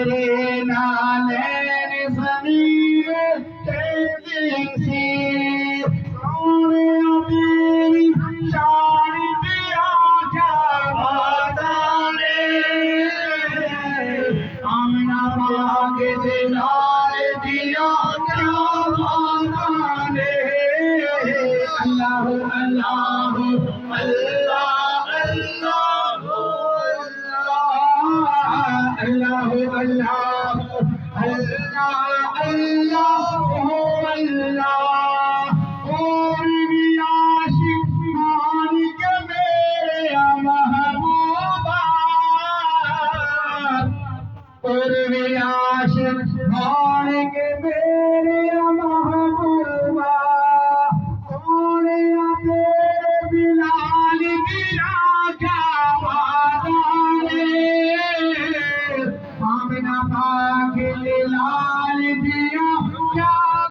تیرے نالین زمین تیری سی سونے تیری شان دیا کیا باتانے آمنہ پاک دے نال دیا کیا باتانے اللہ اللہ اللہ اللہ اللہ اللہ اللہ اللہ